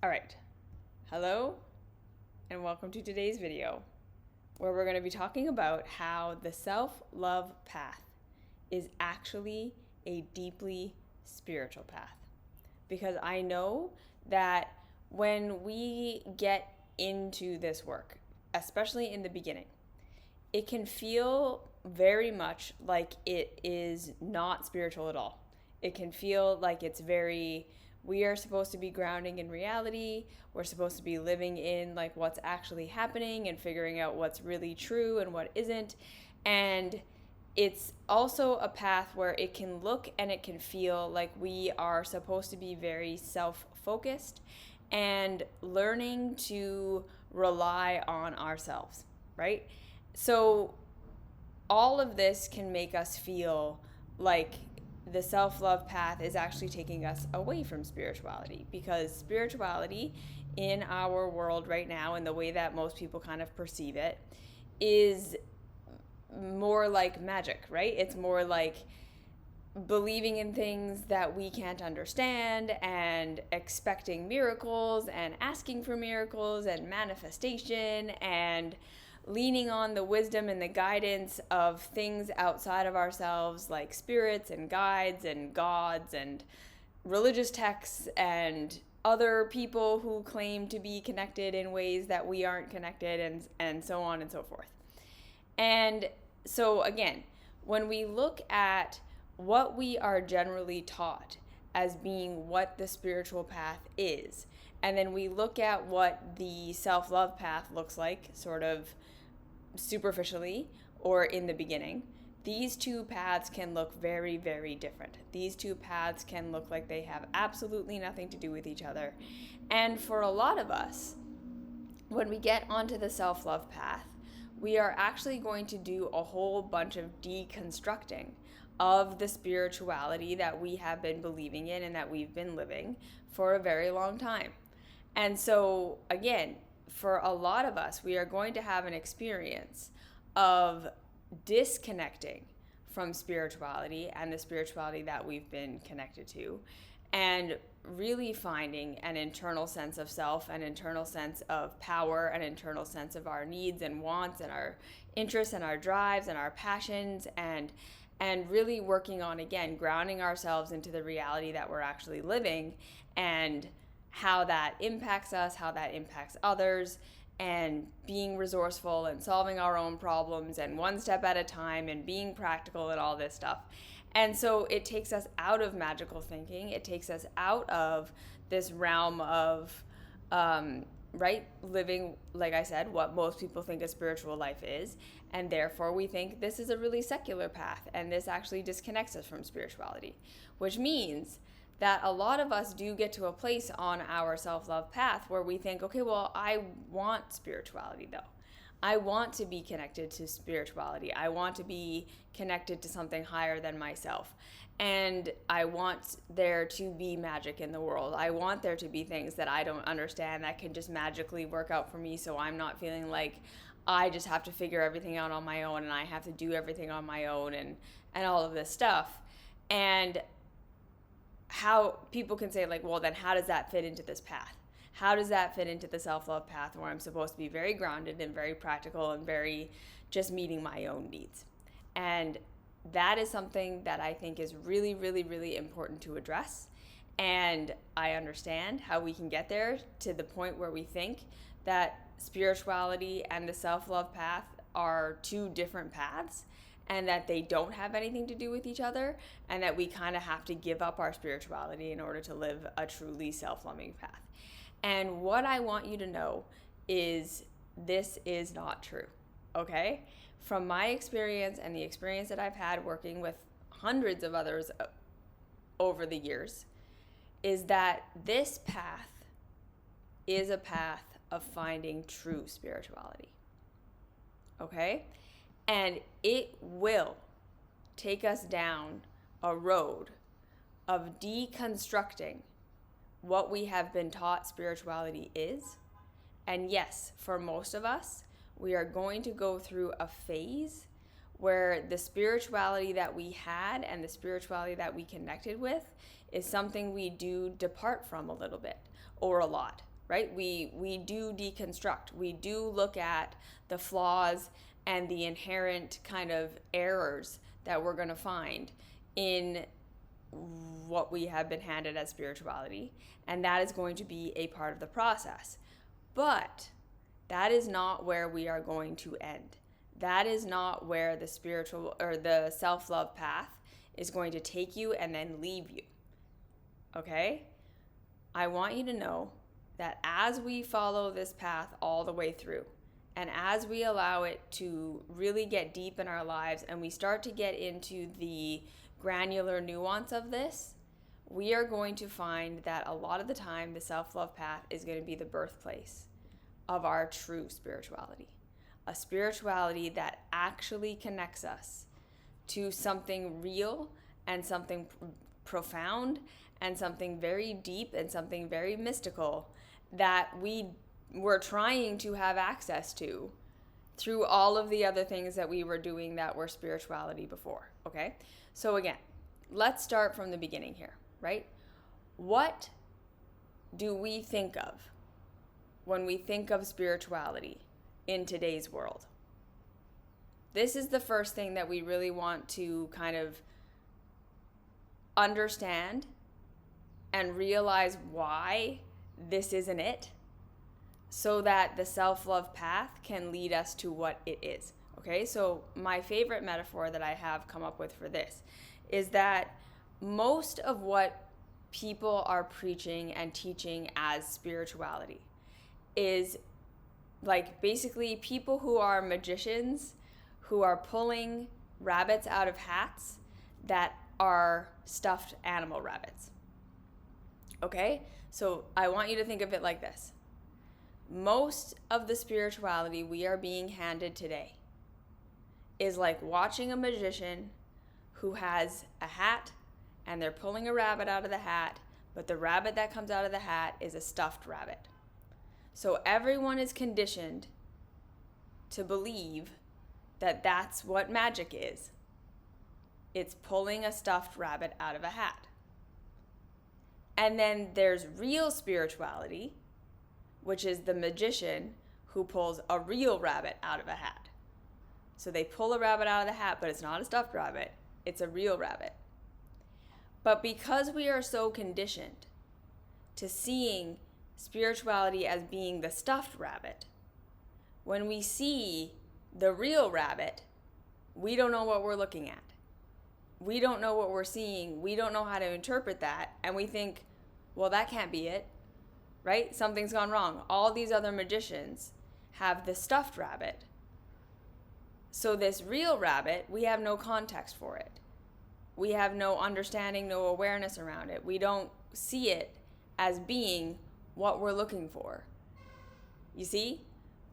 All right, hello and welcome to today's video where we're going to be talking about how the self-love path is actually a deeply spiritual path. Because I know that when we get into this work, especially in the beginning, it can feel very much like it is not spiritual at all. It can feel like it's we are supposed to be grounding in reality. We're supposed to be living in like what's actually happening and figuring out what's really true and what isn't. And it's also a path where it can look and it can feel like we are supposed to be very self-focused and learning to rely on ourselves, right? So all of this can make us feel like the self-love path is actually taking us away from spirituality, because spirituality in our world right now, and the way that most people kind of perceive it, is more like magic, right? It's more like believing in things that we can't understand and expecting miracles and asking for miracles and manifestation and leaning on the wisdom and the guidance of things outside of ourselves, like spirits and guides and gods and religious texts and other people who claim to be connected in ways that we aren't connected, and so on and so forth. And so again, when we look at what we are generally taught as being what the spiritual path is, and then we look at what the self-love path looks like, sort of superficially or in the beginning, these two paths can look very, very different. These two paths can look like they have absolutely nothing to do with each other. And for a lot of us, when we get onto the self-love path, we are actually going to do a whole bunch of deconstructing of the spirituality that we have been believing in and that we've been living for a very long time. And so, again, for a lot of us, we are going to have an experience of disconnecting from spirituality and the spirituality that we've been connected to, and really finding an internal sense of self, an internal sense of power, an internal sense of our needs and wants and our interests and our drives and our passions, and really working on, again, grounding ourselves into the reality that we're actually living and how that impacts us, how that impacts others, and being resourceful and solving our own problems and one step at a time and being practical and all this stuff. And so it takes us out of magical thinking. It takes us out of this realm of, living, like I said, what most people think a spiritual life is. And therefore we think this is a really secular path, and this actually disconnects us from spirituality, which means that a lot of us do get to a place on our self-love path where we think, okay, well, I want spirituality though. I want to be connected to spirituality. I want to be connected to something higher than myself. And I want there to be magic in the world. I want there to be things that I don't understand that can just magically work out for me, so I'm not feeling like I just have to figure everything out on my own and I have to do everything on my own and all of this stuff. And how people can say, like, well, then how does that fit into this path? How does that fit into the self-love path where I'm supposed to be very grounded and very practical and very just meeting my own needs? And that is something that I think is really, really, really important to address. And I understand how we can get there to the point where we think that spirituality and the self-love path are two different paths, and that they don't have anything to do with each other, and that we kind of have to give up our spirituality in order to live a truly self-loving path. And what I want you to know is this is not true, okay? From my experience and the experience that I've had working with hundreds of others over the years, is that this path is a path of finding true spirituality, okay? And it will take us down a road of deconstructing what we have been taught spirituality is. And yes, for most of us, we are going to go through a phase where the spirituality that we had and the spirituality that we connected with is something we do depart from a little bit or a lot, right? We do deconstruct. We do look at the flaws and the inherent kind of errors that we're going to find in what we have been handed as spirituality, and that is going to be a part of the process. But that is not where we are going to end. That is not where the spiritual or the self-love path is going to take you and then leave you. Okay? I want you to know that as we follow this path all the way through, and as we allow it to really get deep in our lives and we start to get into the granular nuance of this, we are going to find that a lot of the time the self-love path is going to be the birthplace of our true spirituality. A spirituality that actually connects us to something real and something profound and something very deep and something very mystical that we were trying to have access to through all of the other things that we were doing that were spirituality before, okay? So again, let's start from the beginning here, right? What do we think of when we think of spirituality in today's world? This is the first thing that we really want to kind of understand and realize why this isn't it, so that the self-love path can lead us to what it is. Okay, so my favorite metaphor that I have come up with for this is that most of what people are preaching and teaching as spirituality is like basically people who are magicians who are pulling rabbits out of hats that are stuffed animal rabbits. Okay, so I want you to think of it like this. Most of the spirituality we are being handed today is like watching a magician who has a hat and they're pulling a rabbit out of the hat, but the rabbit that comes out of the hat is a stuffed rabbit. So everyone is conditioned to believe that that's what magic is. It's pulling a stuffed rabbit out of a hat. And then there's real spirituality, which is the magician who pulls a real rabbit out of a hat. So they pull a rabbit out of the hat, but it's not a stuffed rabbit, it's a real rabbit. But because we are so conditioned to seeing spirituality as being the stuffed rabbit, when we see the real rabbit, we don't know what we're looking at. We don't know what we're seeing. We don't know how to interpret that. And we think, well, that can't be it, right? Something's gone wrong. All these other magicians have the stuffed rabbit. So this real rabbit, we have no context for it. We have no understanding, no awareness around it. We don't see it as being what we're looking for. You see?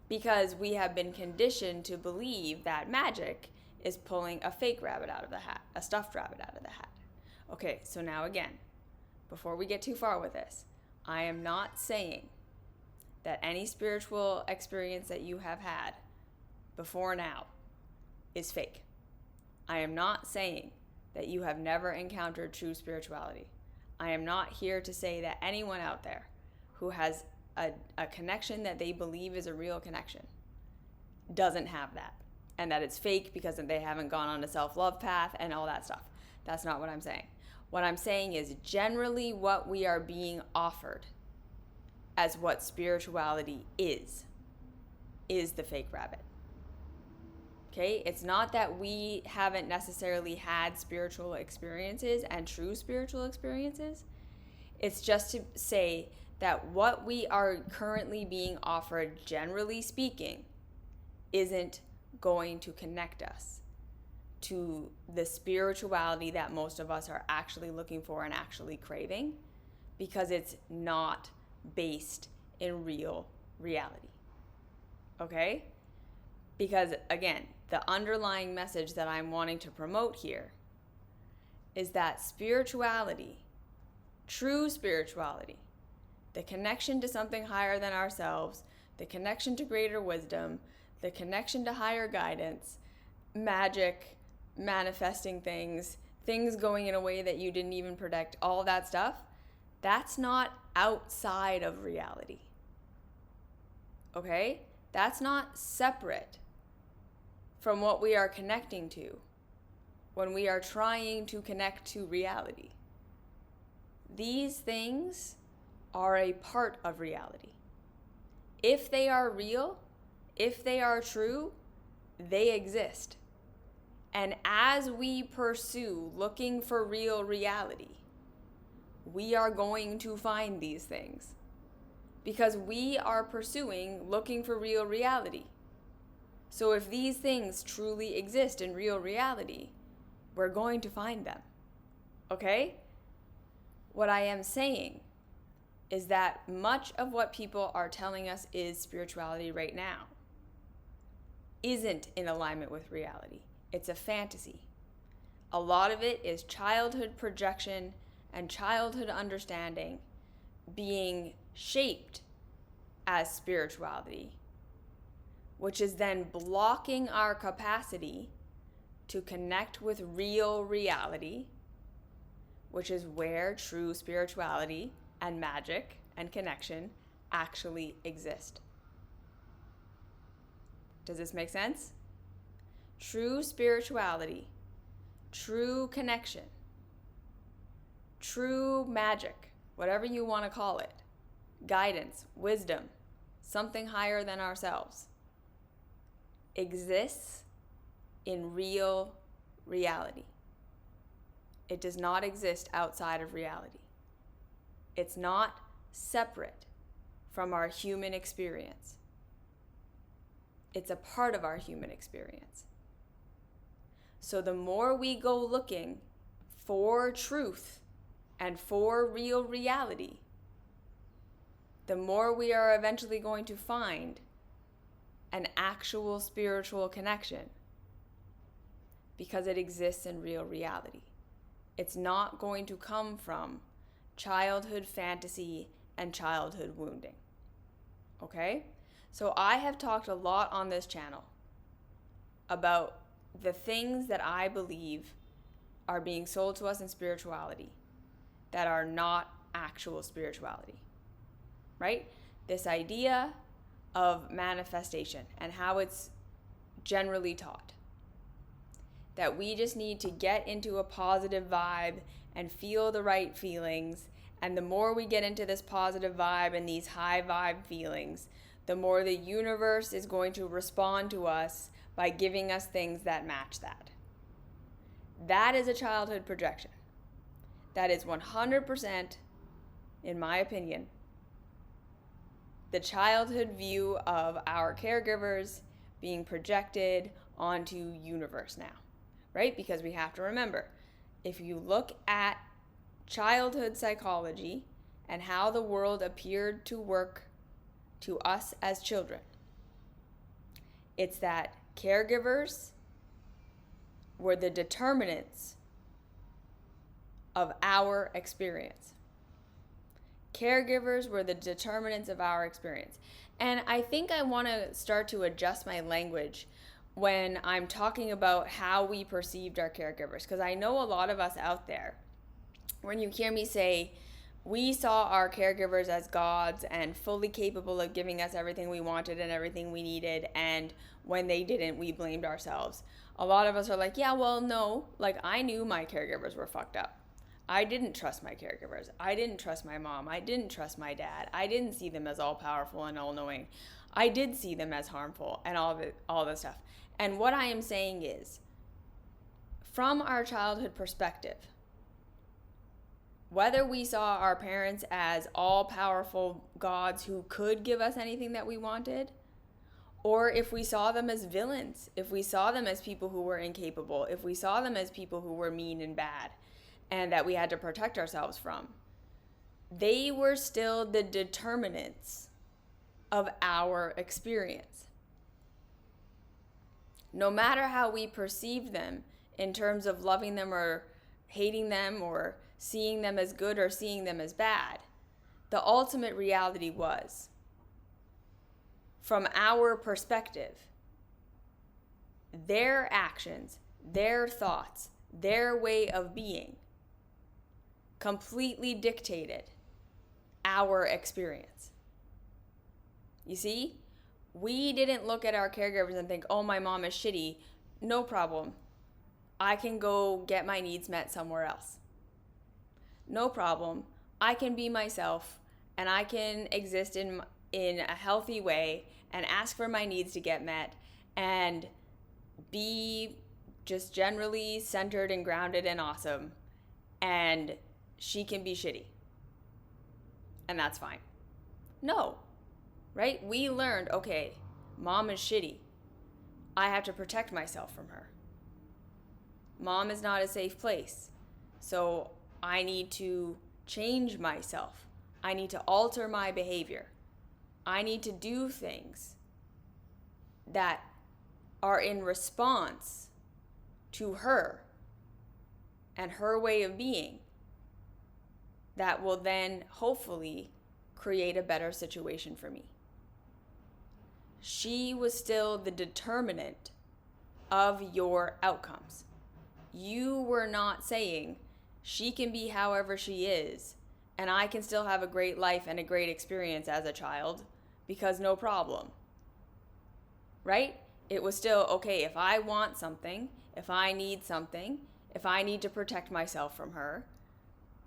Because we have been conditioned to believe that magic is pulling a fake rabbit out of the hat, a stuffed rabbit out of the hat. Okay, so now again, before we get too far with this, I am not saying that any spiritual experience that you have had before now is fake. I am not saying that you have never encountered true spirituality. I am not here to say that anyone out there who has a connection that they believe is a real connection doesn't have that, and that it's fake because they haven't gone on a self-love path and all that stuff. That's not what I'm saying. What I'm saying is generally what we are being offered as what spirituality is the fake rabbit. Okay? It's not that we haven't necessarily had spiritual experiences and true spiritual experiences. It's just to say that what we are currently being offered, generally speaking, isn't going to connect us to the spirituality that most of us are actually looking for and actually craving, because it's not based in real reality. Okay? Because again, the underlying message that I'm wanting to promote here is that spirituality, true spirituality, the connection to something higher than ourselves, the connection to greater wisdom, the connection to higher guidance, magic, manifesting things, things going in a way that you didn't even predict, all of that stuff, that's not outside of reality. Okay? That's not separate from what we are connecting to when we are trying to connect to reality. These things are a part of reality. If they are real, if they are true, they exist. And as we pursue looking for real reality, we are going to find these things. Because we are pursuing looking for real reality. So if these things truly exist in real reality, we're going to find them. Okay? What I am saying is that much of what people are telling us is spirituality right now isn't in alignment with reality. It's a fantasy. A lot of it is childhood projection and childhood understanding being shaped as spirituality, which is then blocking our capacity to connect with real reality, which is where true spirituality and magic and connection actually exist. Does this make sense? True spirituality, true connection, true magic, whatever you want to call it, guidance, wisdom, something higher than ourselves, exists in real reality. It does not exist outside of reality. It's not separate from our human experience. It's a part of our human experience. So the more we go looking for truth and for real reality, the more we are eventually going to find an actual spiritual connection, because it exists in real reality. It's not going to come from childhood fantasy and childhood wounding. Okay? So I have talked a lot on this channel about the things that I believe are being sold to us in spirituality that are not actual spirituality. Right? This idea of manifestation and how it's generally taught. That we just need to get into a positive vibe and feel the right feelings. And the more we get into this positive vibe and these high vibe feelings, the more the universe is going to respond to us by giving us things that match that. That is a childhood projection. That is 100%, in my opinion, the childhood view of our caregivers being projected onto universe now. Right? Because we have to remember, if you look at childhood psychology and how the world appeared to work to us as children, it's that caregivers were the determinants of our experience. Caregivers were the determinants of our experience. And I think I want to start to adjust my language when I'm talking about how we perceived our caregivers. Because I know a lot of us out there, when you hear me say, we saw our caregivers as gods and fully capable of giving us everything we wanted and everything we needed, and when they didn't, we blamed ourselves. A lot of us are like, yeah, well, no, like I knew my caregivers were fucked up. I didn't trust my caregivers. I didn't trust my mom. I didn't trust my dad. I didn't see them as all powerful and all knowing. I did see them as harmful and all this stuff. And what I am saying is, from our childhood perspective, whether we saw our parents as all-powerful gods who could give us anything that we wanted, or if we saw them as villains, if we saw them as people who were incapable, if we saw them as people who were mean and bad, and that we had to protect ourselves from, they were still the determinants of our experience. No matter how we perceived them in terms of loving them or hating them or seeing them as good or seeing them as bad, the ultimate reality was, from our perspective, their actions, their thoughts, their way of being completely dictated our experience. You see, we didn't look at our caregivers and think, oh, my mom is shitty. No problem. I can go get my needs met somewhere else. No problem. I can be myself and I can exist in a healthy way and ask for my needs to get met and be just generally centered and grounded and awesome. And she can be shitty. And that's fine. No. Right? We learned, okay, mom is shitty. I have to protect myself from her. Mom is not a safe place. So I need to change myself. I need to alter my behavior. I need to do things that are in response to her and her way of being that will then hopefully create a better situation for me. She was still the determinant of your outcomes. You were not saying, she can be however she is, and I can still have a great life and a great experience as a child, because no problem. Right? It was still, okay, if I want something, if I need something, if I need to protect myself from her,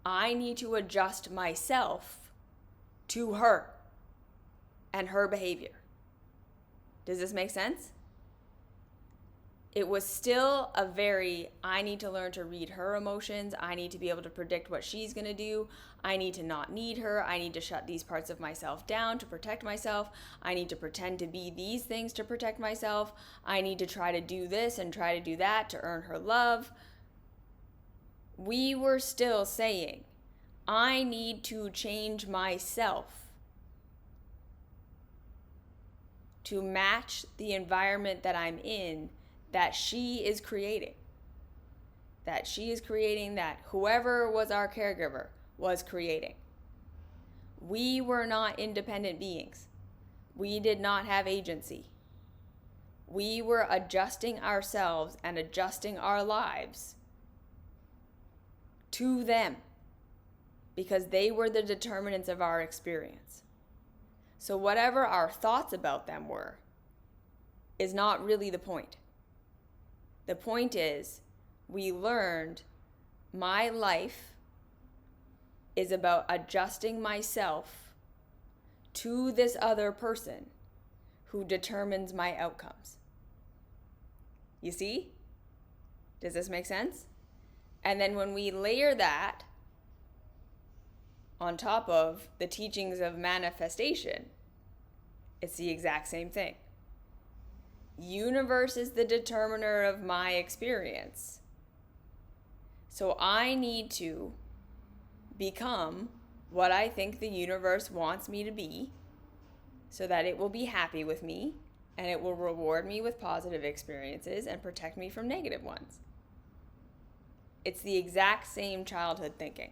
I need to adjust myself to her and her behavior. Does this make sense? It was still a very, I need to learn to read her emotions. I need to be able to predict what she's going to do. I need to not need her. I need to shut these parts of myself down to protect myself. I need to pretend to be these things to protect myself. I need to try to do this and try to do that to earn her love. We were still saying, I need to change myself to match the environment that I'm in, that she is creating. That she is creating, that whoever was our caregiver was creating. We were not independent beings. We did not have agency. We were adjusting ourselves and adjusting our lives to them because they were the determinants of our experience. So whatever our thoughts about them were is not really the point. The point is, we learned my life is about adjusting myself to this other person who determines my outcomes. You see? Does this make sense? And then when we layer that on top of the teachings of manifestation, it's the exact same thing. Universe is the determiner of my experience. So I need to become what I think the universe wants me to be so that it will be happy with me and it will reward me with positive experiences and protect me from negative ones. It's the exact same childhood thinking.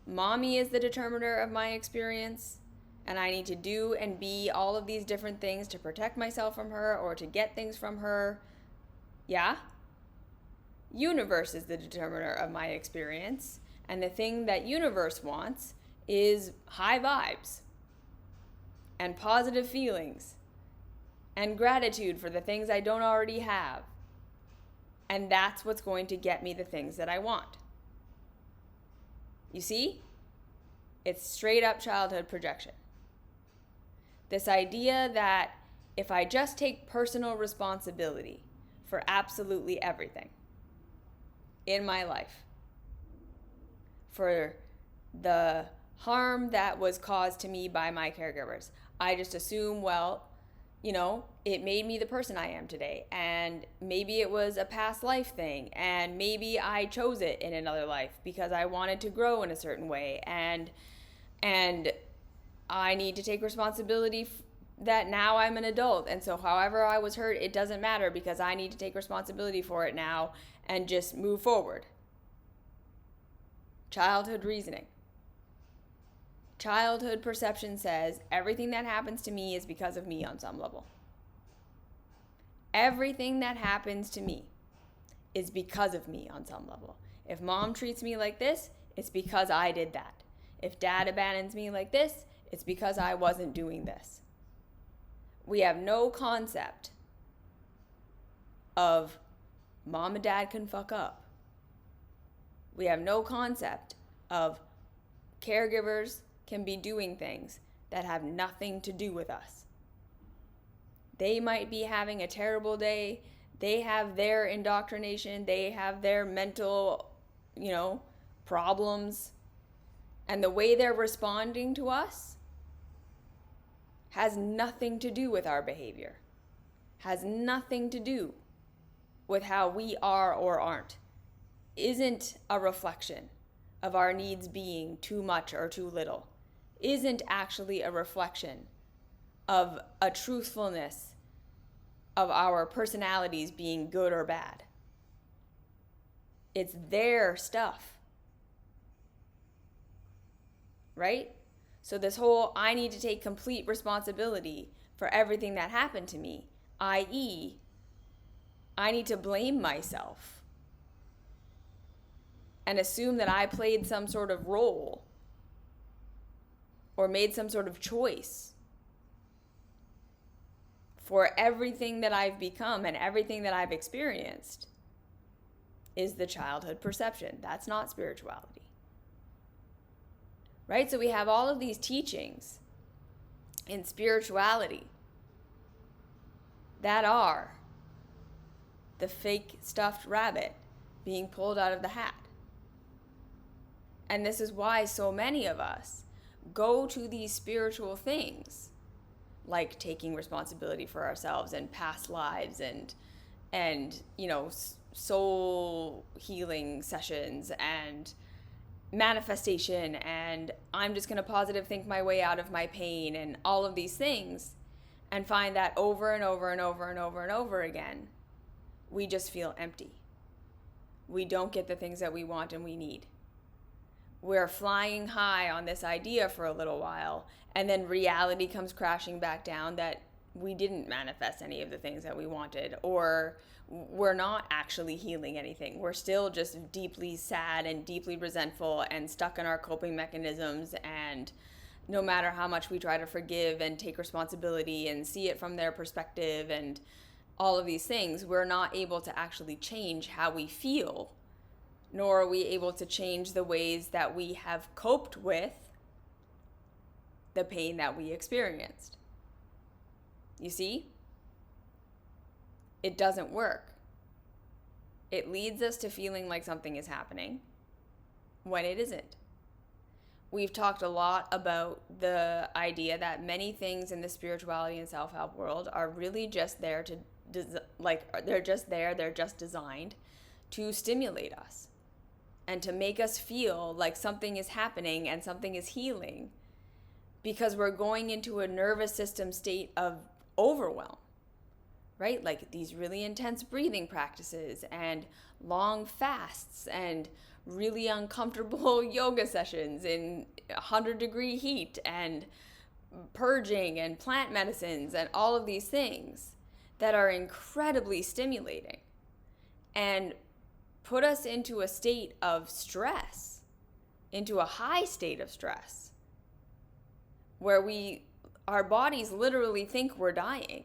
Mommy is the determiner of my experience, and I need to do and be all of these different things to protect myself from her or to get things from her. Yeah? Universe is the determiner of my experience, and the thing that universe wants is high vibes and positive feelings and gratitude for the things I don't already have. And that's what's going to get me the things that I want. You see? It's straight up childhood projection. This idea that if I just take personal responsibility for absolutely everything in my life, for the harm that was caused to me by my caregivers, I just assume, well, you know, it made me the person I am today, and maybe it was a past life thing, and maybe I chose it in another life because I wanted to grow in a certain way, and I need to take responsibility that now I'm an adult, and so however I was hurt, it doesn't matter because I need to take responsibility for it now and just move forward. Childhood reasoning. Childhood perception says everything that happens to me is because of me on some level. Everything that happens to me is because of me on some level. If mom treats me like this, it's because I did that. If dad abandons me like this, it's because I wasn't doing this. We have no concept of mom and dad can fuck up. We have no concept of caregivers can be doing things that have nothing to do with us. They might be having a terrible day. They have their indoctrination. They have their mental, problems. And the way they're responding to us has nothing to do with our behavior. Has nothing to do with how we are or aren't. Isn't a reflection of our needs being too much or too little. Isn't actually a reflection of a truthfulness of our personalities being good or bad. It's their stuff. Right? So this whole I need to take complete responsibility for everything that happened to me, i.e., I need to blame myself and assume that I played some sort of role or made some sort of choice for everything that I've become and everything that I've experienced is the childhood perception. That's not spirituality. Right? So we have all of these teachings in spirituality that are the fake stuffed rabbit being pulled out of the hat. And this is why so many of us go to these spiritual things like taking responsibility for ourselves and past lives and soul healing sessions and manifestation and I'm just going to positive think my way out of my pain and all of these things, and find that over and over and over and over and over again, we just feel empty. We don't get the things that we want and we need. We're flying high on this idea for a little while, and then reality comes crashing back down that we didn't manifest any of the things that we wanted, or we're not actually healing anything. We're still just deeply sad and deeply resentful and stuck in our coping mechanisms, and no matter how much we try to forgive and take responsibility and see it from their perspective and all of these things, we're not able to actually change how we feel, nor are we able to change the ways that we have coped with the pain that we experienced. You see? It doesn't work. It leads us to feeling like something is happening when it isn't. We've talked a lot about the idea that many things in the spirituality and self-help world are really just there to, they're just designed to stimulate us and to make us feel like something is happening and something is healing, because we're going into a nervous system state of overwhelm, right? Like these really intense breathing practices and long fasts and really uncomfortable yoga sessions in 100-degree heat and purging and plant medicines and all of these things that are incredibly stimulating and put us into a state of stress, into a high state of stress, where our bodies literally think we're dying.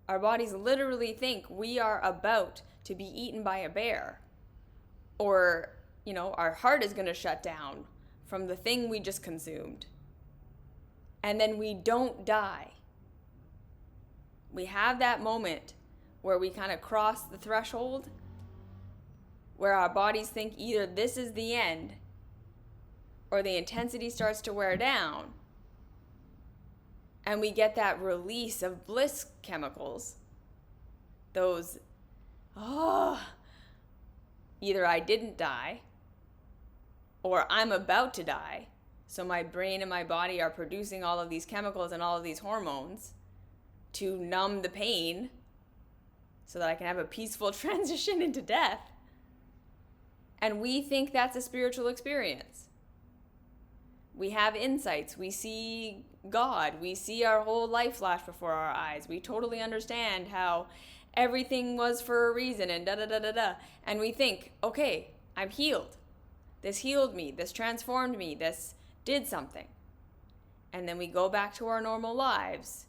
Our bodies literally think we are about to be eaten by a bear, or, our heart is going to shut down from the thing we just consumed. And then we don't die. We have that moment where we kind of cross the threshold, where our bodies think either this is the end or the intensity starts to wear down, and we get that release of bliss chemicals. Those, either I didn't die or I'm about to die. So my brain and my body are producing all of these chemicals and all of these hormones to numb the pain so that I can have a peaceful transition into death. And we think that's a spiritual experience. We have insights. We see God. We see our whole life flash before our eyes. We totally understand how everything was for a reason and da da da da da. And we think, okay, I'm healed. This healed me. This transformed me. This did something. And then we go back to our normal lives.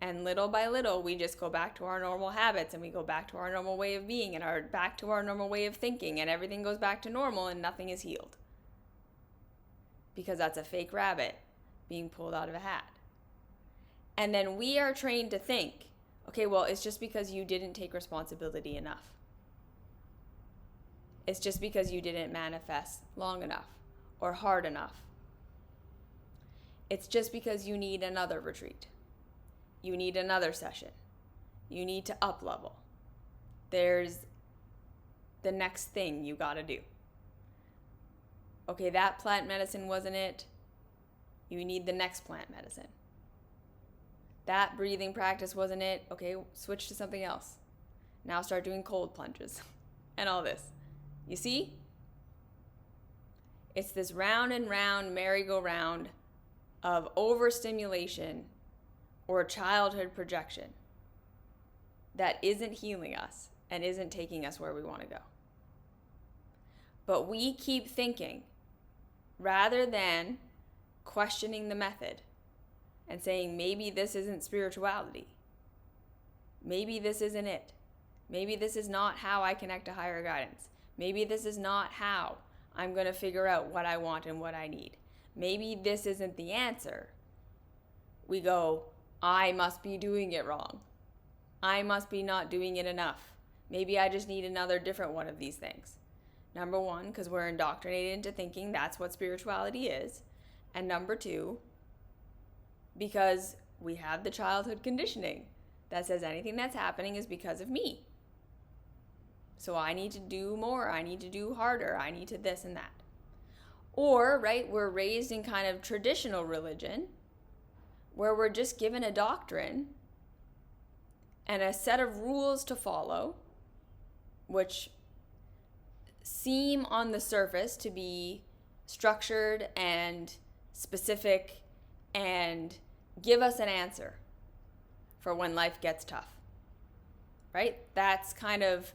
And little by little, we just go back to our normal habits, and we go back to our normal way of being, and back to our normal way of thinking, and everything goes back to normal, and nothing is healed. Because that's a fake rabbit being pulled out of a hat. And then we are trained to think, okay, well, it's just because you didn't take responsibility enough. It's just because you didn't manifest long enough or hard enough. It's just because you need another retreat. You need another session. You need to up level. There's the next thing you got to do. Okay, that plant medicine wasn't it. You need the next plant medicine. That breathing practice wasn't it. Okay, switch to something else. Now start doing cold plunges and all this. You see? It's this round and round merry-go-round of overstimulation or childhood projection that isn't healing us and isn't taking us where we want to go. But we keep thinking, rather than questioning the method and saying, maybe this isn't spirituality. Maybe this isn't it. Maybe this is not how I connect to higher guidance. Maybe this is not how I'm going to figure out what I want and what I need. Maybe this isn't the answer. We go, I must be doing it wrong. I must be not doing it enough. Maybe I just need another different one of these things. Number one, because we're indoctrinated into thinking that's what spirituality is. And number two, because we have the childhood conditioning that says anything that's happening is because of me. So I need to do more. I need to do harder. I need to this and that. Or, right, we're raised in kind of traditional religion where we're just given a doctrine and a set of rules to follow, which seem on the surface to be structured and specific and give us an answer for when life gets tough, right? That's kind of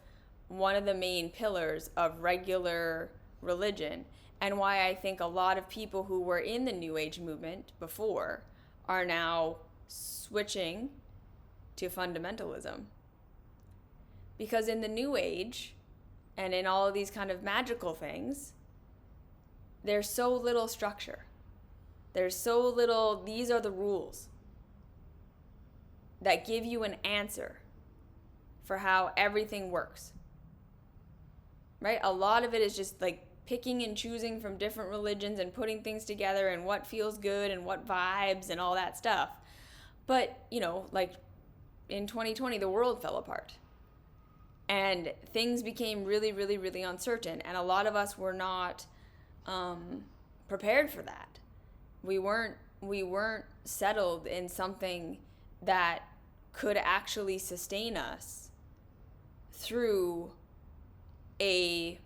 one of the main pillars of regular religion, and why I think a lot of people who were in the New Age movement before are now switching to fundamentalism. Because in the New Age and in all of these kind of magical things, there's so little structure. There's so little, these are the rules that give you an answer for how everything works. Right? A lot of it is just like picking and choosing from different religions and putting things together and what feels good and what vibes and all that stuff. But, you know, like in 2020, the world fell apart. And things became really, really, really uncertain. And a lot of us were not prepared for that. We weren't settled in something that could actually sustain us through a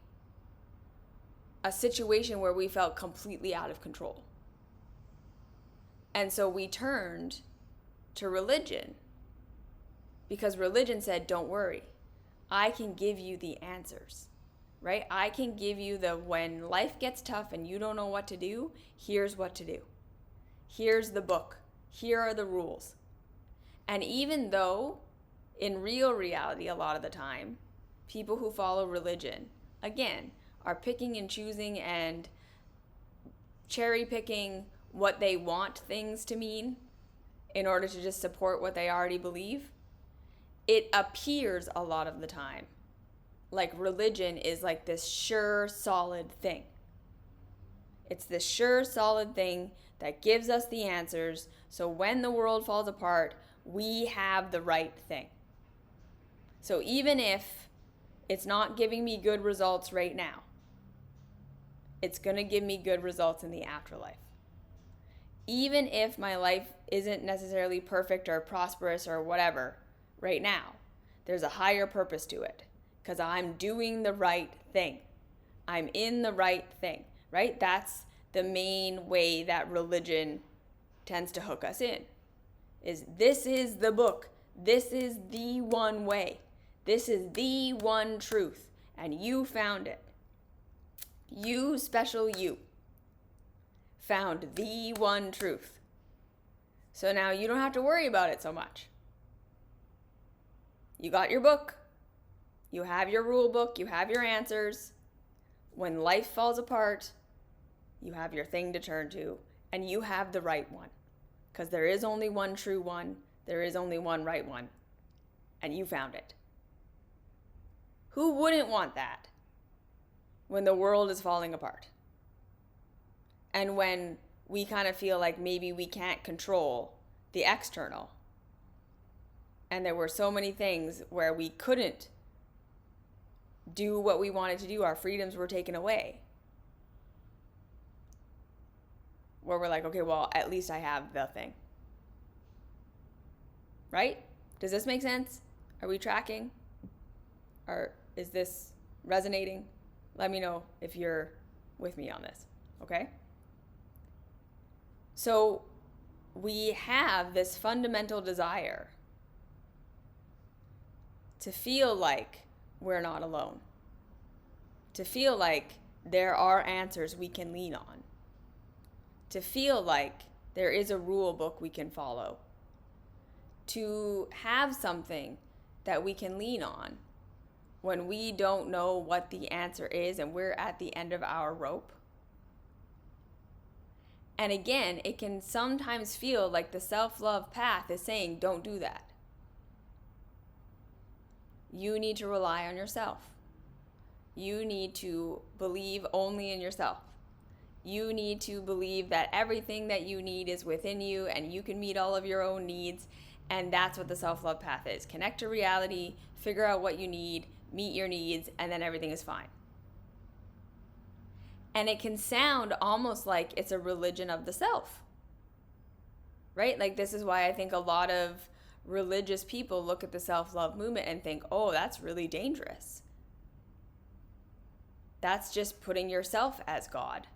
situation where we felt completely out of control. And so we turned to religion because religion said, don't worry, I can give you the answers, right? I can give you when life gets tough and you don't know what to do, here's what to do. Here's the book. Here are the rules. And even though in real reality, a lot of the time, people who follow religion, again, are picking and choosing and cherry picking what they want things to mean in order to just support what they already believe, it appears a lot of the time like religion is like this sure, solid thing. It's this sure, solid thing that gives us the answers, so when the world falls apart, we have the right thing. So even if it's not giving me good results right now, it's going to give me good results in the afterlife. Even if my life isn't necessarily perfect or prosperous or whatever right now, there's a higher purpose to it because I'm doing the right thing. I'm in the right thing, right? That's the main way that religion tends to hook us in. This is the book. This is the one way. This is the one truth. And you found it. You, special you, found the one truth. So now you don't have to worry about it so much. You got your book. You have your rule book. You have your answers. When life falls apart, you have your thing to turn to. And you have the right one. Because there is only one true one. There is only one right one. And you found it. Who wouldn't want that when the world is falling apart? And when we kind of feel like maybe we can't control the external. And there were so many things where we couldn't do what we wanted to do. Our freedoms were taken away. Where we're like, okay, well, at least I have the thing. Right? Does this make sense? Are we tracking? Or is this resonating? Let me know if you're with me on this, okay? So we have this fundamental desire to feel like we're not alone, to feel like there are answers we can lean on, to feel like there is a rule book we can follow, to have something that we can lean on when we don't know what the answer is and we're at the end of our rope. And again, it can sometimes feel like the self-love path is saying, don't do that. You need to rely on yourself. You need to believe only in yourself. You need to believe that everything that you need is within you and you can meet all of your own needs. And that's what the self-love path is. Connect to reality, figure out what you need, meet your needs, and then everything is fine. And it can sound almost like it's a religion of the self, right? Like this is why I think a lot of religious people look at the self-love movement and think, oh, that's really dangerous. That's just putting yourself as God.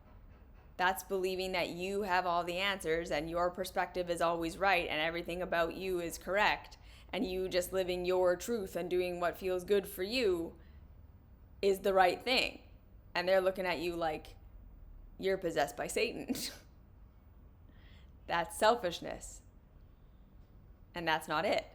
That's believing that you have all the answers and your perspective is always right and everything about you is correct. And you just living your truth and doing what feels good for you is the right thing. And they're looking at you like you're possessed by Satan. That's selfishness. And that's not it.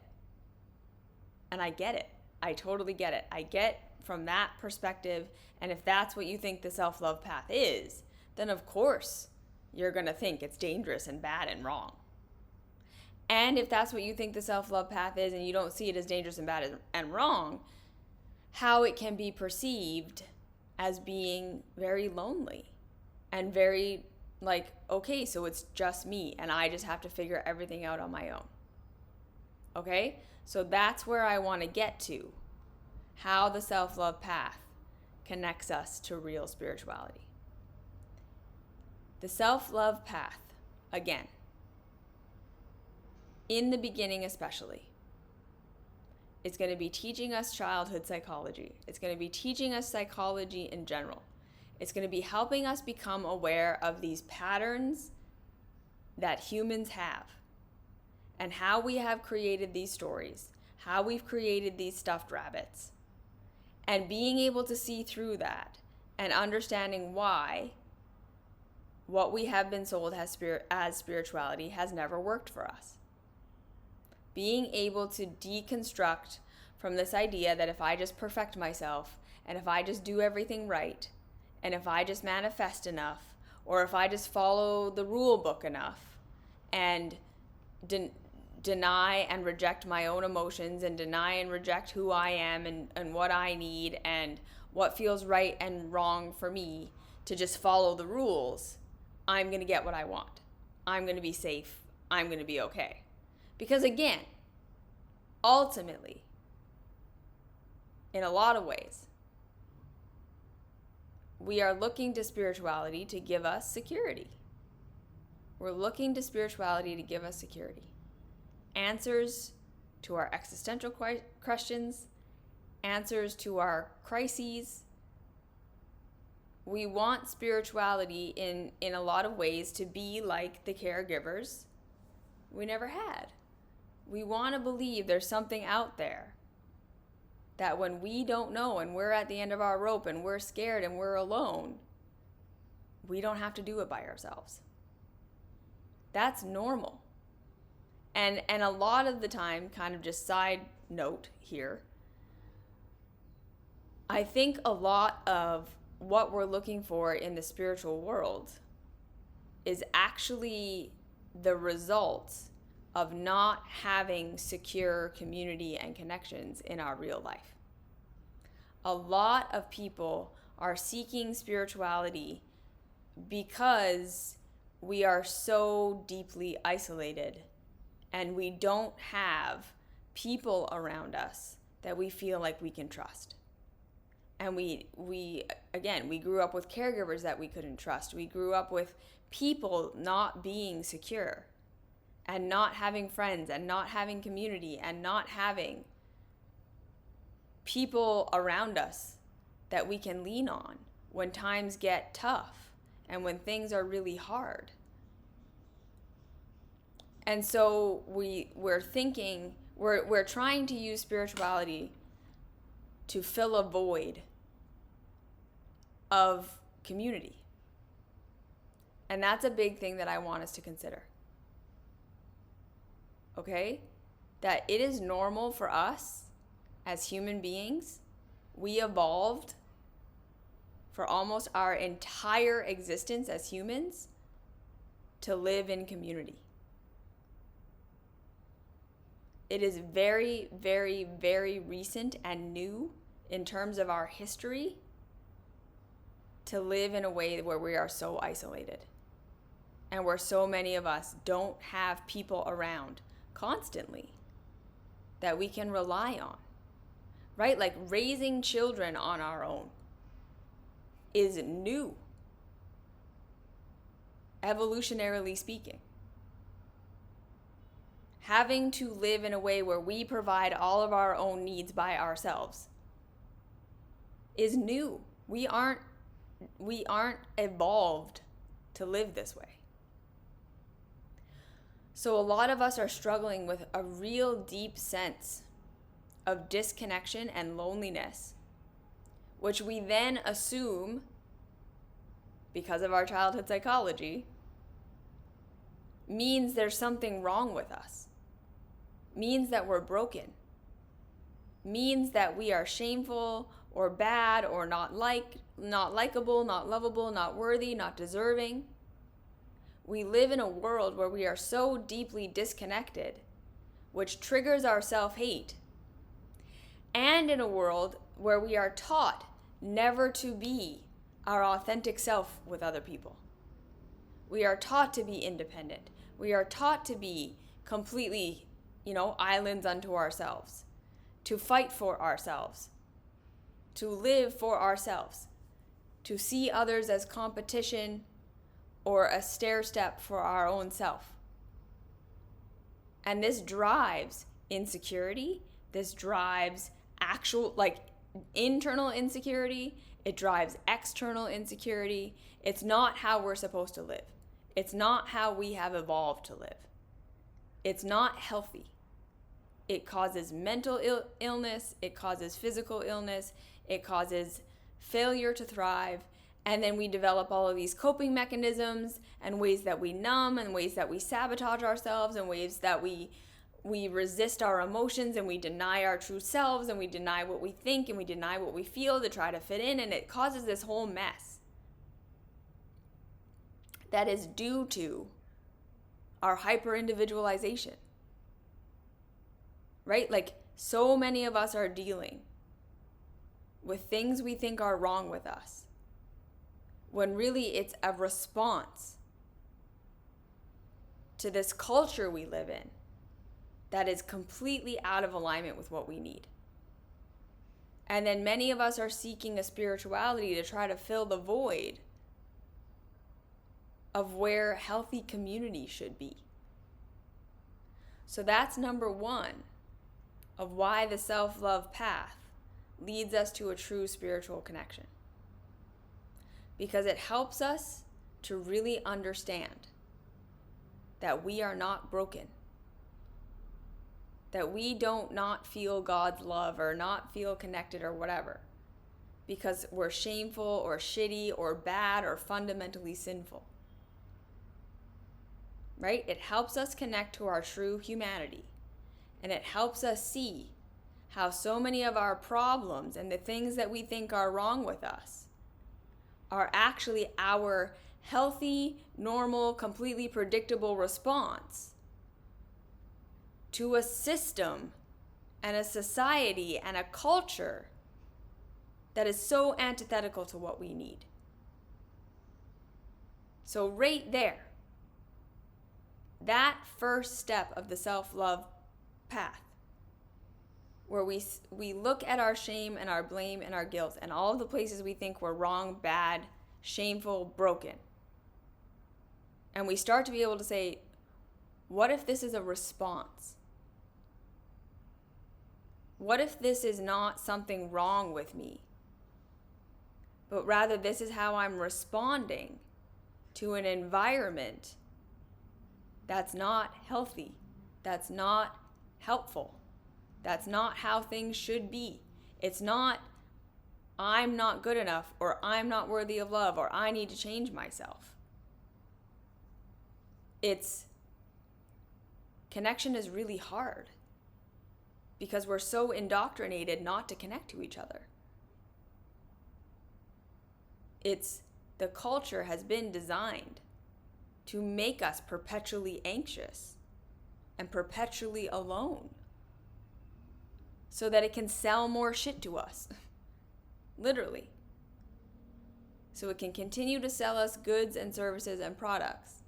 And I get it. I totally get it. I get from that perspective. And if that's what you think the self-love path is, then of course you're going to think it's dangerous and bad and wrong. And if that's what you think the self-love path is and you don't see it as dangerous and bad and wrong, how it can be perceived as being very lonely and very like, okay, so it's just me and I just have to figure everything out on my own. Okay? So that's where I want to get to, how the self-love path connects us to real spirituality. The self-love path, again, in the beginning especially, it's going to be teaching us childhood psychology. It's going to be teaching us psychology in general. It's going to be helping us become aware of these patterns that humans have and how we have created these stories, how we've created these stuffed rabbits, and being able to see through that and understanding why what we have been sold as spirituality has never worked for us. Being able to deconstruct from this idea that if I just perfect myself and if I just do everything right and if I just manifest enough or if I just follow the rule book enough and deny and reject my own emotions and deny and reject who I am and what I need and what feels right and wrong for me to just follow the rules, I'm going to get what I want. I'm going to be safe. I'm going to be okay. Because again, ultimately, in a lot of ways, we are looking to spirituality to give us security. We're looking to spirituality to give us security. Answers to our existential questions, answers to our crises. We want spirituality in a lot of ways to be like the caregivers we never had. We want to believe there's something out there that when we don't know and we're at the end of our rope and we're scared and we're alone, we don't have to do it by ourselves. That's normal. And a lot of the time, kind of just side note here, I think a lot of what we're looking for in the spiritual world is actually the results of not having secure community and connections in our real life. A lot of people are seeking spirituality because we are so deeply isolated and we don't have people around us that we feel like we can trust. And we grew up with caregivers that we couldn't trust. We grew up with people not being secure and not having friends and not having community and not having people around us that we can lean on when times get tough and when things are really hard. And so we're trying to use spirituality to fill a void of community. And that's a big thing that I want us to consider. Okay? That it is normal for us as human beings. We evolved for almost our entire existence as humans to live in community. It is very, very, very recent and new in terms of our history to live in a way where we are so isolated and where so many of us don't have people around constantly that we can rely on, right? Like raising children on our own is new, evolutionarily speaking. Having to live in a way where we provide all of our own needs by ourselves is new. We aren't evolved to live this way. So a lot of us are struggling with a real deep sense of disconnection and loneliness, which we then assume, because of our childhood psychology, means there's something wrong with us. Means that we're broken, means that we are shameful or bad or not likable, not lovable, not worthy, not deserving. We live in a world where we are so deeply disconnected, which triggers our self-hate, and in a world where we are taught never to be our authentic self with other people. We are taught to be independent. We are taught to be completely islands unto ourselves, to fight for ourselves, to live for ourselves, to see others as competition or a stair step for our own self. And this drives insecurity. This drives actual, internal insecurity. It drives external insecurity. It's not how we're supposed to live. It's not how we have evolved to live. It's not healthy. It causes mental illness, it causes physical illness, it causes failure to thrive, and then we develop all of these coping mechanisms and ways that we numb and ways that we sabotage ourselves and ways that we resist our emotions and we deny our true selves and we deny what we think and we deny what we feel to try to fit in, and it causes this whole mess that is due to our hyper-individualization. Right? Like, so many of us are dealing with things we think are wrong with us, when really it's a response to this culture we live in that is completely out of alignment with what we need. And then many of us are seeking a spirituality to try to fill the void of where healthy community should be. So that's number one of why the self-love path leads us to a true spiritual connection. Because it helps us to really understand that we are not broken. that we don't not feel God's love or not feel connected or whatever because we're shameful or shitty or bad or fundamentally sinful. Right? It helps us connect to our true humanity. And it helps us see how so many of our problems and the things that we think are wrong with us are actually our healthy, normal, completely predictable response to a system and a society and a culture that is so antithetical to what we need. So right there, that first step of the self-love path, where we look at our shame and our blame and our guilt and all of the places we think we're wrong, bad, shameful, broken. And we start to be able to say, what if this is a response? What if this is not something wrong with me, but rather this is how I'm responding to an environment that's not healthy, that's not helpful, that's not how things should be. It's not, I'm not good enough, or I'm not worthy of love, or I need to change myself. It's, connection is really hard because we're so indoctrinated not to connect to each other. It's, the culture has been designed to make us perpetually anxious and perpetually alone so that it can sell more shit to us. Literally. So it can continue to sell us goods and services and products.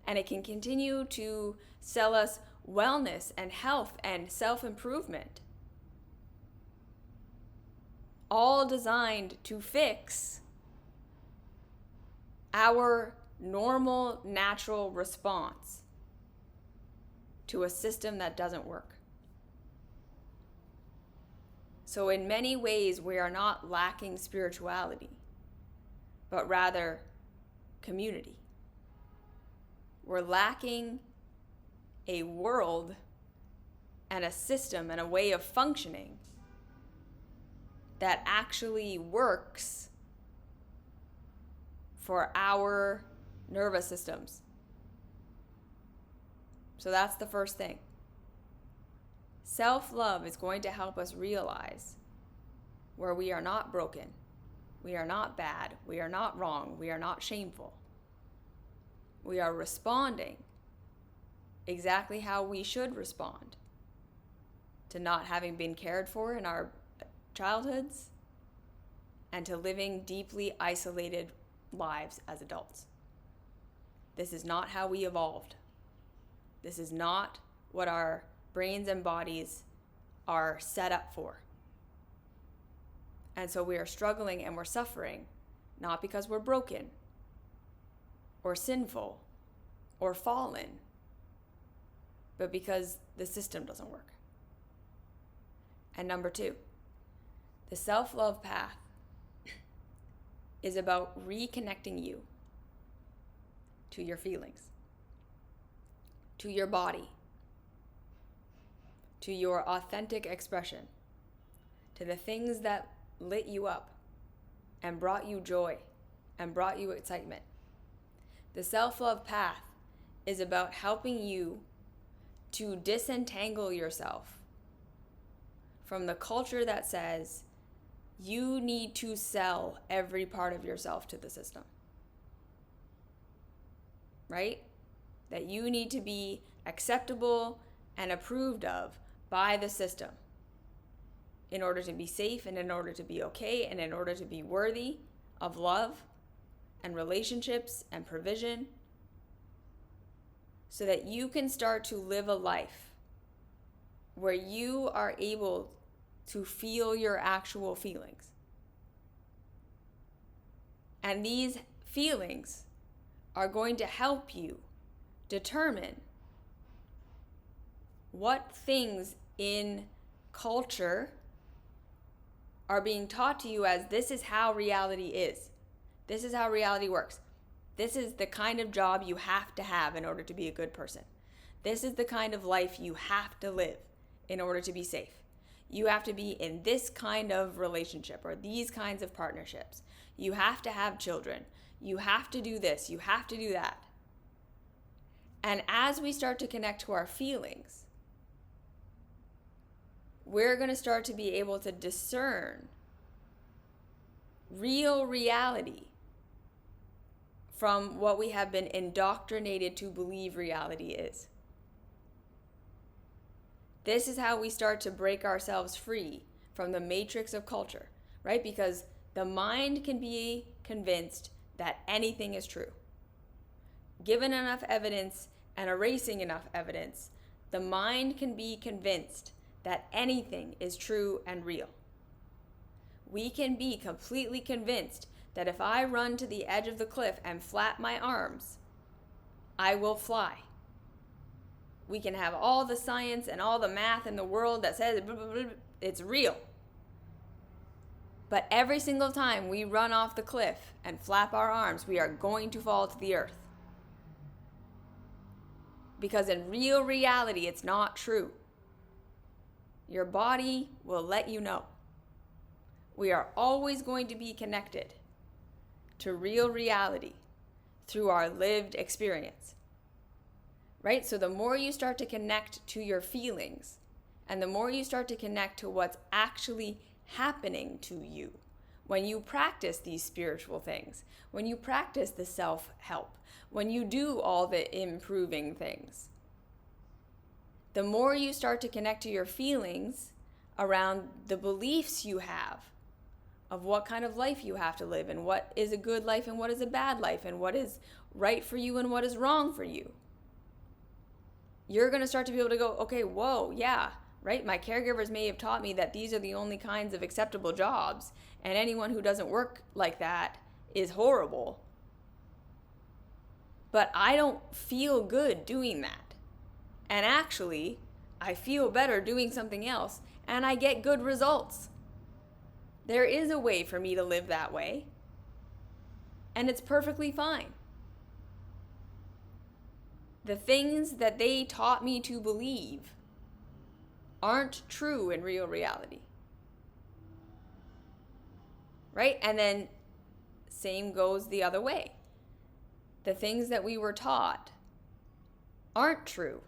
And it can continue to sell us wellness and health and self-improvement. All designed to fix our normal, natural response to a system that doesn't work. So in many ways, we are not lacking spirituality, but rather community. We're lacking a world and a system and a way of functioning that actually works for our nervous systems. So that's the first thing. Self-love is going to help us realize where we are not broken, we are not bad, we are not wrong, we are not shameful. We are responding exactly how we should respond to not having been cared for in our childhoods and to living deeply isolated lives as adults. This is not how we evolved. This is not what our brains and bodies are set up for. And so we are struggling and we're suffering, not because we're broken or sinful or fallen, but because the system doesn't work. And number two, the self-love path is about reconnecting you to your feelings, to your body, to your authentic expression, to the things that lit you up and brought you joy and brought you excitement. The self-love path is about helping you to disentangle yourself from the culture that says you need to sell every part of yourself to the system. Right? That you need to be acceptable and approved of by the system in order to be safe and in order to be okay and in order to be worthy of love and relationships and provision, so that you can start to live a life where you are able to feel your actual feelings. And these feelings are going to help you determine what things in culture are being taught to you as this is how reality is. This is how reality works. This is the kind of job you have to have in order to be a good person. This is the kind of life you have to live in order to be safe. You have to be in this kind of relationship or these kinds of partnerships. You have to have children. You have to do this. You have to do that. And as we start to connect to our feelings, we're going to start to be able to discern real reality from what we have been indoctrinated to believe reality is. This is how we start to break ourselves free from the matrix of culture, right? Because the mind can be convinced that anything is true. Given enough evidence and erasing enough evidence, the mind can be convinced that anything is true and real. We can be completely convinced that if I run to the edge of the cliff and flap my arms, I will fly. We can have all the science and all the math in the world that says it's real. But every single time we run off the cliff and flap our arms, we are going to fall to the earth. Because in real reality, it's not true. Your body will let you know. We are always going to be connected to real reality through our lived experience. Right? So the more you start to connect to your feelings, and the more you start to connect to what's actually happening to you, when you practice these spiritual things, when you practice the self-help, when you do all the improving things, the more you start to connect to your feelings around the beliefs you have of what kind of life you have to live and what is a good life and what is a bad life and what is right for you and what is wrong for you. You're going to start to be able to go, okay, whoa, yeah, right? My caregivers may have taught me that these are the only kinds of acceptable jobs, and anyone who doesn't work like that is horrible. But I don't feel good doing that. And actually, I feel better doing something else, and I get good results. There is a way for me to live that way, and it's perfectly fine. The things that they taught me to believe aren't true in real reality. Right? And then same goes the other way. The things that we were taught aren't true.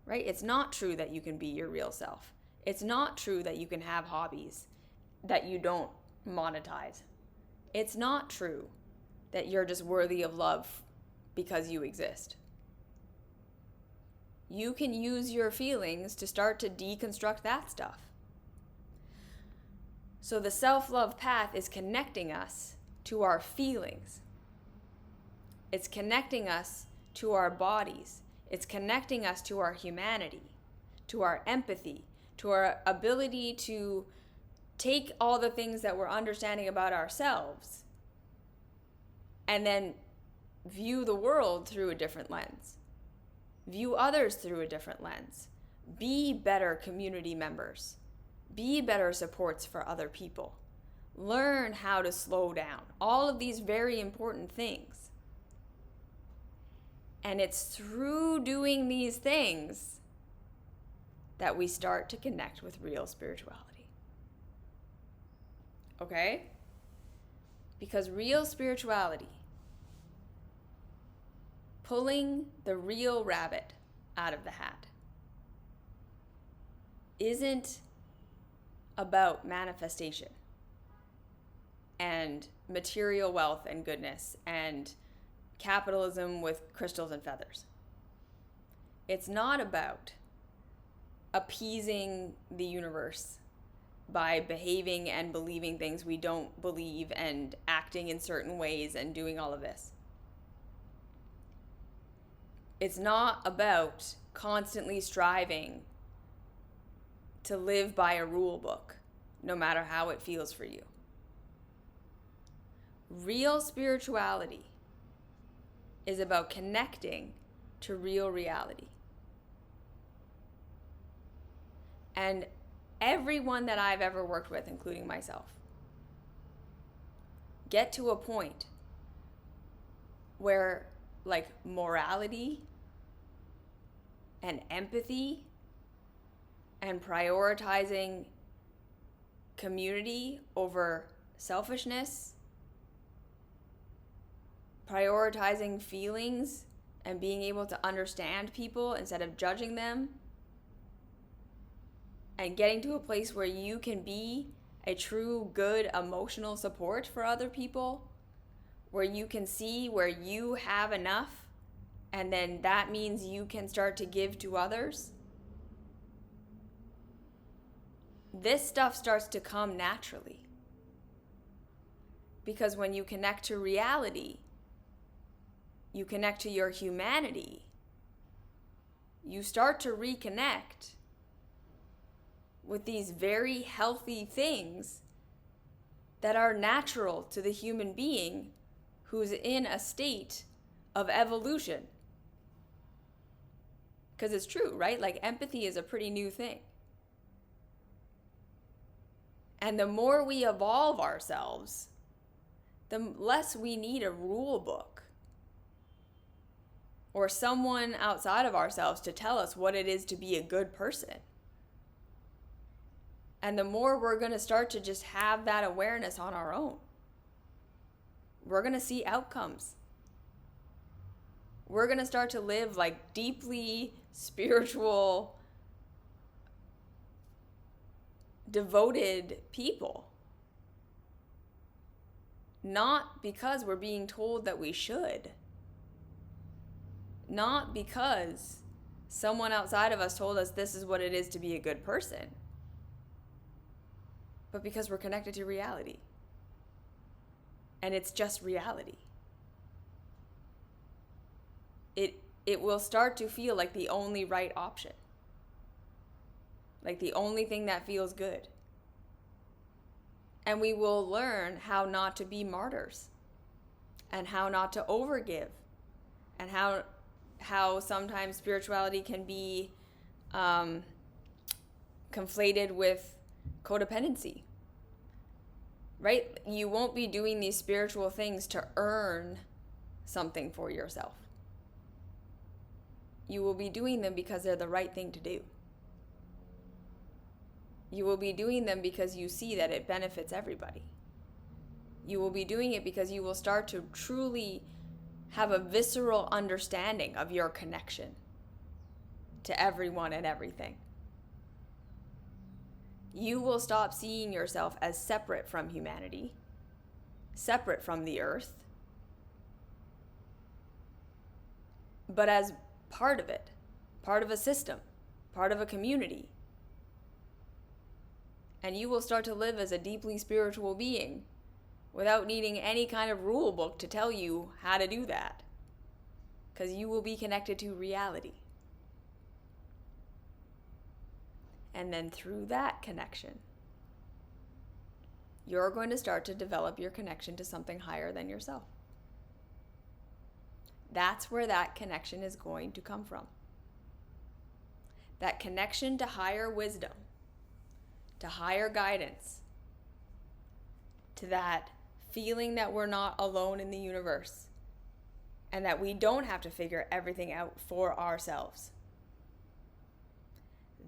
Right? It's not true that you can be your real self. It's not true that you can have hobbies that you don't monetize. It's not true that you're just worthy of love because you exist. You can use your feelings to start to deconstruct that stuff. So the self-love path is connecting us to our feelings. It's connecting us to our bodies. It's connecting us to our humanity, to our empathy, to our ability to take all the things that we're understanding about ourselves and then view the world through a different lens. View others through a different lens. Be better community members. Be better supports for other people. Learn how to slow down. All of these very important things. And it's through doing these things that we start to connect with real spirituality. Okay? Because real spirituality, pulling the real rabbit out of the hat, isn't about manifestation and material wealth and goodness and capitalism with crystals and feathers. It's not about appeasing the universe by behaving and believing things we don't believe and acting in certain ways and doing all of this. It's not about constantly striving to live by a rule book, no matter how it feels for you. Real spirituality is about connecting to real reality. And everyone that I've ever worked with, including myself, get to a point where morality and empathy and prioritizing community over selfishness, prioritizing feelings and being able to understand people instead of judging them, and getting to a place where you can be a true good emotional support for other people, where you can see where you have enough, and then that means you can start to give to others. This stuff starts to come naturally. Because when you connect to reality, you connect to your humanity, you start to reconnect with these very healthy things that are natural to the human being who's in a state of evolution. Because it's true, right? Like, empathy is a pretty new thing. And the more we evolve ourselves, the less we need a rule book or someone outside of ourselves to tell us what it is to be a good person. And the more we're going to start to just have that awareness on our own. We're going to see outcomes. We're going to start to live like deeply spiritual, devoted people. Not because we're being told that we should. Not because someone outside of us told us this is what it is to be a good person. But because we're connected to reality. And it's just reality. It will start to feel like the only right option. Like the only thing that feels good. And we will learn how not to be martyrs. And how not to overgive. And how sometimes spirituality can be conflated with codependency. Right? You won't be doing these spiritual things to earn something for yourself. You will be doing them because they're the right thing to do. You will be doing them because you see that it benefits everybody. You will be doing it because you will start to truly have a visceral understanding of your connection to everyone and everything. You will stop seeing yourself as separate from humanity, separate from the earth, but as part of it, part of a system, part of a community. And you will start to live as a deeply spiritual being without needing any kind of rule book to tell you how to do that. Because you will be connected to reality. And then through that connection, you're going to start to develop your connection to something higher than yourself. That's where that connection is going to come from. That connection to higher wisdom, to higher guidance, to that feeling that we're not alone in the universe and that we don't have to figure everything out for ourselves.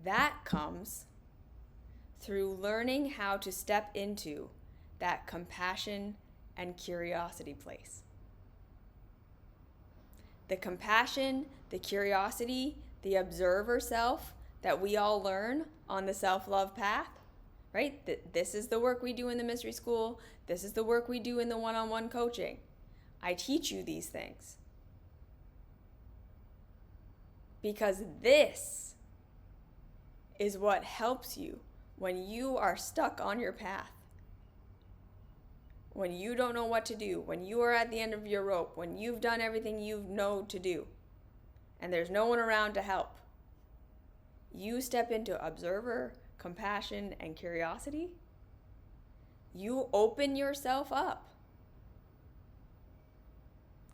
That comes through learning how to step into that compassion and curiosity place. The compassion, the curiosity, the observer self that we all learn on the self-love path, right? This is the work we do in the mystery school. This is the work we do in the one-on-one coaching. I teach you these things. Because this is what helps you when you are stuck on your path. When you don't know what to do, when you are at the end of your rope, when you've done everything you know to do, and there's no one around to help, you step into observer, compassion, and curiosity. You open yourself up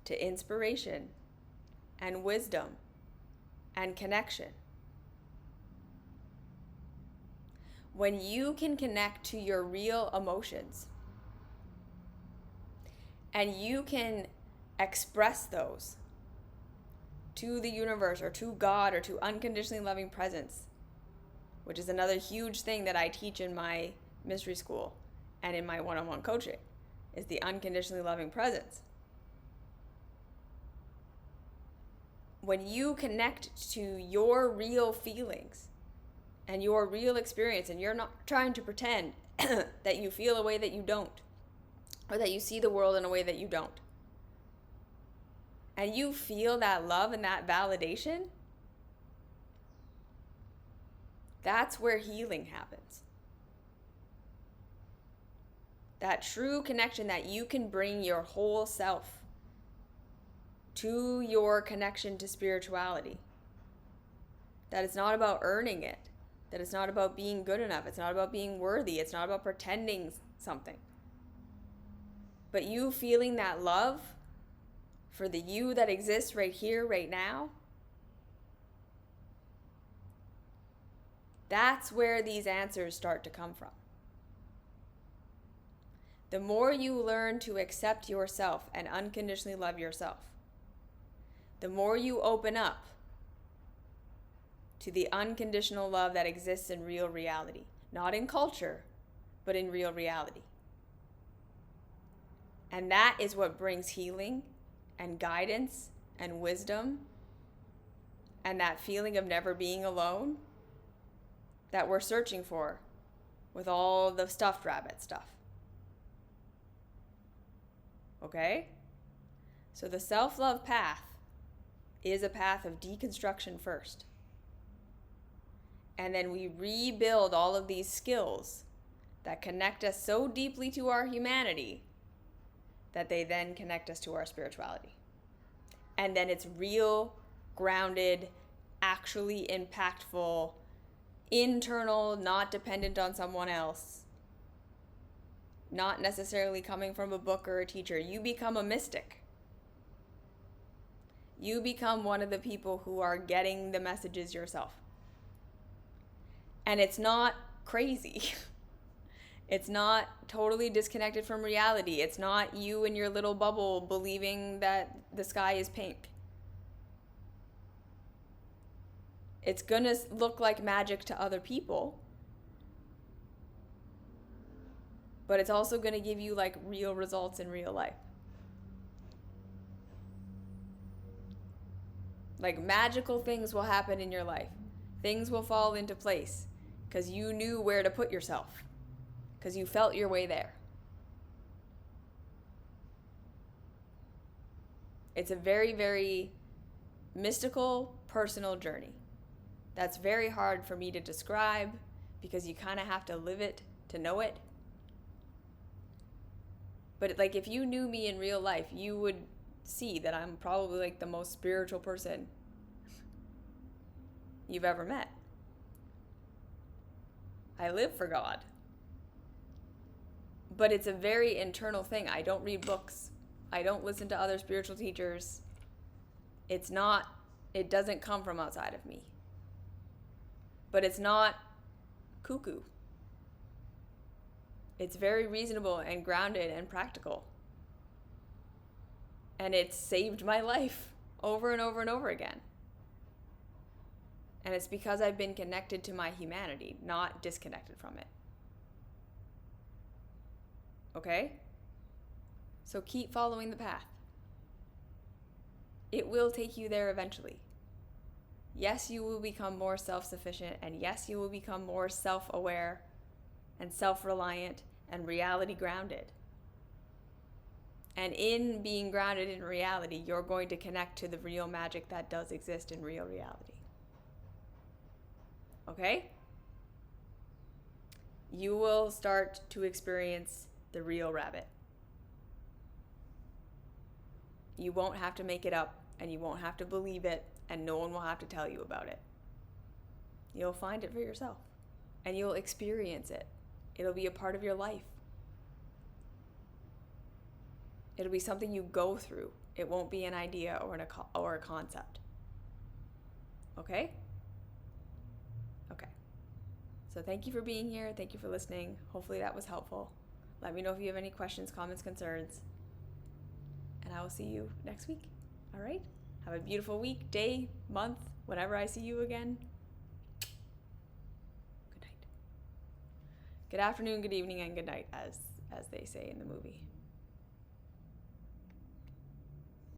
to inspiration and wisdom and connection. When you can connect to your real emotions and you can express those to the universe or to God or to unconditionally loving presence which is another huge thing that I teach in my mystery school and in my one-on-one coaching, is the unconditionally loving presence. When you connect to your real feelings and your real experience, and you're not trying to pretend that you feel a way that you don't, or that you see the world in a way that you don't, and you feel that love and that validation, that's where healing happens. That true connection that you can bring your whole self to your connection to spirituality. That it's not about earning it. That it's not about being good enough. It's not about being worthy. It's not about pretending something. But you feeling that love for the you that exists right here, right now, that's where these answers start to come from. The more you learn to accept yourself and unconditionally love yourself, the more you open up to the unconditional love that exists in real reality. Not in culture, but in real reality. And that is what brings healing and guidance and wisdom and that feeling of never being alone that we're searching for with all the stuffed rabbit stuff. Okay? So the self-love path is a path of deconstruction first. And then we rebuild all of these skills that connect us so deeply to our humanity that they then connect us to our spirituality. And then it's real, grounded, actually impactful, internal, not dependent on someone else, not necessarily coming from a book or a teacher. You become a mystic. You become one of the people who are getting the messages yourself. And it's not crazy. It's not totally disconnected from reality. It's not you in your little bubble believing that the sky is pink. It's gonna look like magic to other people, but it's also gonna give you like real results in real life. Like magical things will happen in your life. Things will fall into place because you knew where to put yourself, because you felt your way there. It's a very, very mystical, personal journey. That's very hard for me to describe because you kind of have to live it to know it. But like if you knew me in real life, you would see that I'm probably like the most spiritual person you've ever met. I live for God. But it's a very internal thing. I don't read books. I don't listen to other spiritual teachers. It doesn't come from outside of me. But it's not cuckoo. It's very reasonable and grounded and practical. And it's saved my life over and over and over again. And it's because I've been connected to my humanity, not disconnected from it. Okay? So keep following the path. It will take you there eventually. Yes, you will become more self-sufficient, and yes, you will become more self-aware and self-reliant and reality-grounded. And in being grounded in reality, you're going to connect to the real magic that does exist in real reality. Okay? You will start to experience the real rabbit. You won't have to make it up, and you won't have to believe it, and no one will have to tell you about it. You'll find it for yourself, and you'll experience it. It'll be a part of your life. It'll be something you go through. It won't be an idea or a concept. Okay? Okay. So thank you for being here. Thank you for listening. Hopefully that was helpful. Let me know if you have any questions, comments, concerns. And I will see you next week. All right? Have a beautiful week, day, month, whenever I see you again. Good afternoon, good evening, and good night, as they say in the movie.